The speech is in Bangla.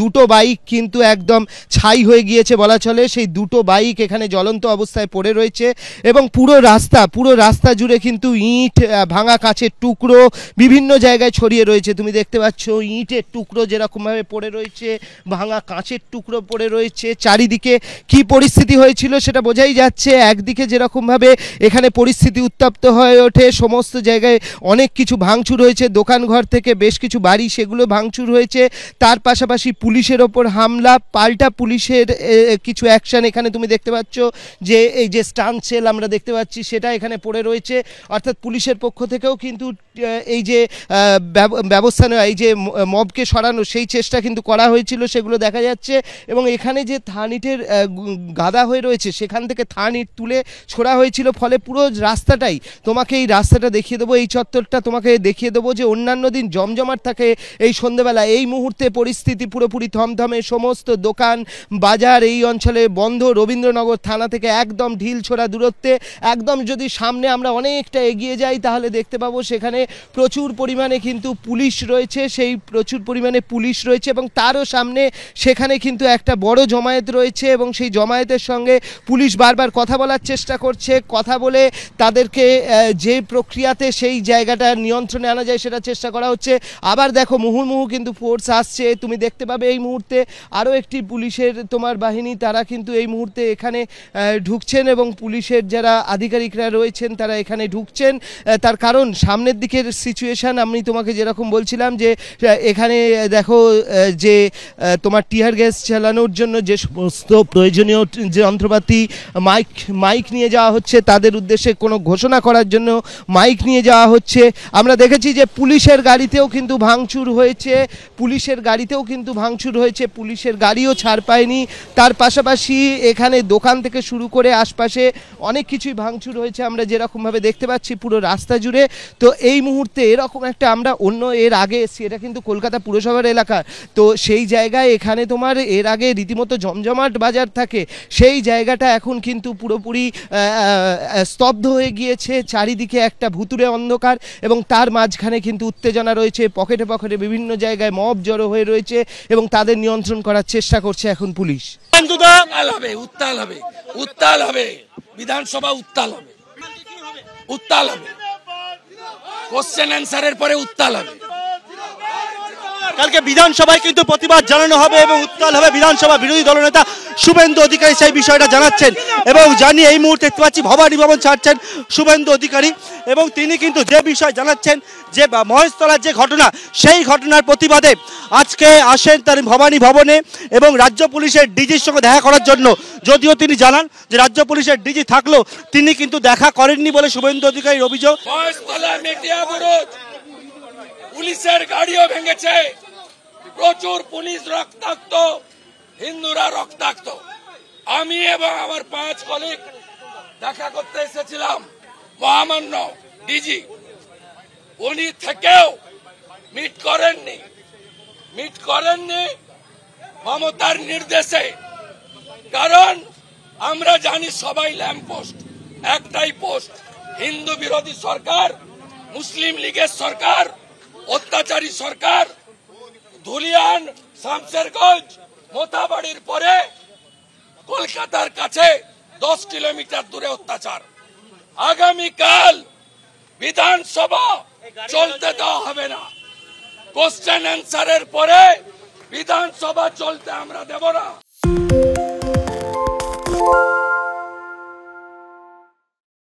দুটো বাইক কিন্তু একদম ছাই হয়ে গিয়েছে বলা চলে। সেই দুটো বাইক এখানে জ্বলন্ত অবস্থায় পড়ে রয়েছে এবং পুরো রাস্তা জুড়ে কিন্তু ইট, ভাঙা কাঁচের টুকরো বিভিন্ন জায়গায় ছড়িয়ে রয়েছে। তুমি দেখতে পাচ্ছ ইটের টুকরো যেরকমভাবে পড়ে রয়েছে, ভাঙা কাঁচের টুকরো পড়ে রয়েছে। চারিদিকে কি পরিস্থিতি হয়েছিল সেটা বোঝাই যাচ্ছে। একদিকে যেরকমভাবে এখানে পরিস্থিতি উত্তপ্ত হয়ে ওঠে, সমস্ত জায়গায় অনেক কিছু ভাঙচুর হয়েছে, দোকানঘর থেকে বেশ কিছু বাড়ি সেগুলো ভাঙচুর হয়েছে। তার পাশাপাশি পুলিশের ওপর হামলা, পাল্টা পুলিশের কিছু অ্যাকশন এখানে তুমি দেখতে পাচ্ছ। যে এই যে স্টান সেল আমরা দেখতে পাচ্ছি সেটা এখানে পড়ে রয়েছে, অর্থাৎ পুলিশের পক্ষ থেকেও কিন্তু এই যে ব্যবস্থা নেওয়া, এই যে মবকে সরানো সেই চেষ্টা কিন্তু করা হয়েছিল, সেগুলো দেখা যাচ্ছে। এবং এখানে যে থানিটের গাদা হয়ে রয়েছে সেখান থেকে থানিট তুলে ছোড়া হয়েছিল, ফলে পুরো রাস্তাটাই তোমাকে, এই রাস্তাটা দেখিয়ে দেবো, এই চত্বরটা তোমাকে দেখিয়ে দেবো যে অন্যান্য দিন জমজমাট থাকে এই সন্ধ্যেবেলা, এই মুহূর্তে পরিস্থিতি পুরোপুরি থমথমে। সমস্ত দোকান বাজার এই অঞ্চলে বন্ধ। রবীন্দ্রনগর থানা থেকে একদম ঢিল ছোড়া দূরত্বে, একদম যদি সামনে আমরা অনেকটা এগিয়ে যাই তাহলে দেখতে পাবো সেখানে প্রচুর পরিমাণে কিন্তু পুলিশ রয়েছে, সেই প্রচুর পরিমাণে পুলিশ রয়েছে এবং তারও সামনে সেখানে কিন্তু একটা বড় জমায়েত রয়েছে এবং সেই জমায়েতের সঙ্গে পুলিশ বারবার কথা বলার চেষ্টা করছে। কথা বলে তাদেরকে যে প্রক্রিয়াতে সেই জায়গাটা নিয়ন্ত্রণে আনা যায় সেটা চেষ্টা করা হচ্ছে। আবার দেখো মুহুর্মুহু কিন্তু ফোর্স আসছে, তুমি দেখতে পাবে এই মুহূর্তে আরও একটি পুলিশের তোমার বাহিনী, তারা কিন্তু এই মুহূর্তে এখানে ঢুকছেন এবং পুলিশের যারা আধিকারিকরা রয়েছেন তারা এখানে ঢুকছেন। তার কারণ সামনের দিকের সিচুয়েশান আমি তোমাকে যেরকম বলছিলাম যে এখানে দেখো যে তোমার টিয়ার গ্যাস চালানোর জন্য যে সমস্ত প্রয়োজনীয় যন্ত্রপাতি, মাইক নিয়ে যাওয়া হচ্ছে, তাদের উদ্দেশ্যে কোনো ঘোষণা করার জন্য মাইক নিয়ে যাওয়া হচ্ছে। আমরা দেখেছি যে পুলিশের গাড়িতেও কিন্তু ভাঙচুর হয়েছে, পুলিশের গাড়িও ছাড় পায়নি। তার পাশাপাশি এখানে দোকান থেকে শুরু করে আশপাশে অনেক কিছুই ভাঙচুর হয়েছে আমরা যেরকমভাবে দেখতে পাচ্ছি পুরো রাস্তা জুড়ে। তো এই মুহূর্তে এরকম একটা আমরা এর আগে এসেছি, এটা কিন্তু কলকাতা পুরসভার এলাকা, তো সেই জায়গায় এখানে তোমার এর আগে রীতিমতো জমজমাট বাজার থাকে, সেই জায়গাটা এখন কিন্তু পুরোপুরি স্তব্ধ হয়ে গিয়েছে। চারিদিকে একটা ভুতুড়ে অন্ধকার এবং তার মাঝখানে কিন্তু উত্তেজনা রয়েছে, পকেটে পকেটে বিভিন্ন জায়গায় মব জড়ো হয়ে রয়েছে এবং তাদের নিয়ন্ত্রণ করার চেষ্টা করছে এখন পুলিশ। উত্তাল হবে বিধানসভা, উত্তাল হবে কোশ্চেন অ্যান্সারের পরে উত্তাল হবে। কালকে বিধানসভায় কিন্তু প্রতিবাদ জানানো হবে এবং উত্তাল হবে বিধানসভা। বিরোধী দলনেতা শুভেন্দু অধিকারী সেই বিষয়টা জানাচ্ছেন এবং জানিয়ে এই মুহূর্তে দেখতে পাচ্ছি ভবানী ভবন ছাড়ছেন শুভেন্দু অধিকারী এবং তিনি কিন্তু যে বিষয় জানাচ্ছেন যে মহেশতলার যে ঘটনা, সেই ঘটনার প্রতিবাদে আজকে আসেন তার ভবানী ভবনে এবং রাজ্য পুলিশের ডিজির সঙ্গে দেখা করার জন্য। যদিও তিনি জানান যে রাজ্য পুলিশের ডিজি থাকলেও তিনি কিন্তু দেখা করেননি বলে শুভেন্দু অধিকারীর অভিযোগ। পুলিশের গাড়িও ভেঙেছে, প্রচুর পুলিশ রক্তাক্ত, হিন্দুরা রক্তাক্ত। আমি এবং আমার 5 কলিগ দেখা করতে এসেছিলাম মহামান্য ডিজি, উনি থেকেও মিট করেননি মমতার নির্দেশে। কারণ আমরা জানি সবাই ল্যাম্প পোস্ট, একটাই পোস্ট, হিন্দু বিরোধী সরকার, মুসলিম লীগের সরকার, অত্যাচারী সরকার। ধুলিয়ান, শামশেরগঞ্জ, মোথাবাড়ির পরে কলকাতার কাছে 10 কিলোমিটার দূরে অত্যাচার। আগামীকাল বিধানসভা চলতে দেওয়া হবে না, কোশ্চেন অ্যান্সারের পরে বিধানসভা চলতে আমরা দেব না।